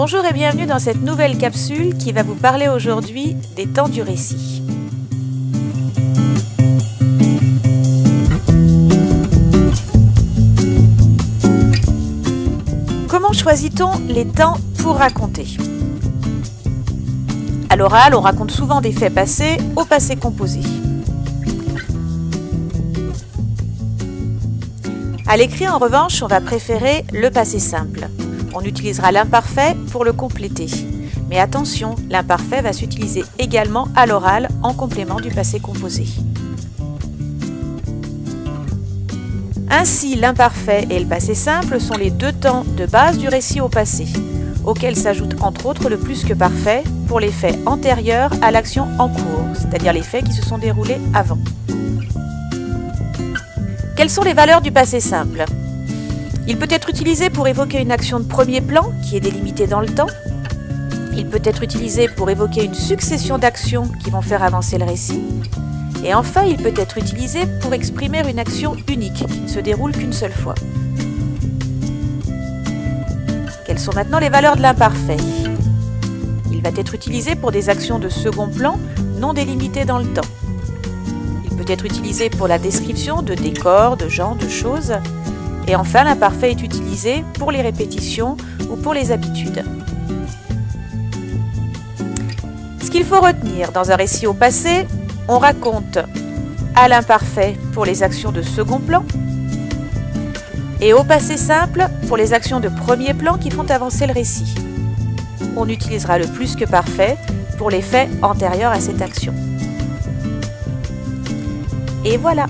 Bonjour et bienvenue dans cette nouvelle capsule qui va vous parler aujourd'hui des temps du récit. Comment choisit-on les temps pour raconter ? À l'oral, on raconte souvent des faits passés au passé composé. À l'écrit, en revanche, on va préférer le passé simple. On utilisera l'imparfait pour le compléter. Mais attention, l'imparfait va s'utiliser également à l'oral en complément du passé composé. Ainsi, l'imparfait et le passé simple sont les deux temps de base du récit au passé, auxquels s'ajoute entre autres le plus que parfait pour les faits antérieurs à l'action en cours, c'est-à-dire les faits qui se sont déroulés avant. Quelles sont les valeurs du passé simple ? Il peut être utilisé pour évoquer une action de premier plan qui est délimitée dans le temps. Il peut être utilisé pour évoquer une succession d'actions qui vont faire avancer le récit. Et enfin, il peut être utilisé pour exprimer une action unique qui ne se déroule qu'une seule fois. Quelles sont maintenant les valeurs de l'imparfait ? Il va être utilisé pour des actions de second plan non délimitées dans le temps. Il peut être utilisé pour la description de décors, de gens, de choses. Et enfin, l'imparfait est utilisé pour les répétitions ou pour les habitudes. Ce qu'il faut retenir dans un récit au passé, on raconte à l'imparfait pour les actions de second plan et au passé simple pour les actions de premier plan qui font avancer le récit. On utilisera le plus que parfait pour les faits antérieurs à cette action. Et voilà!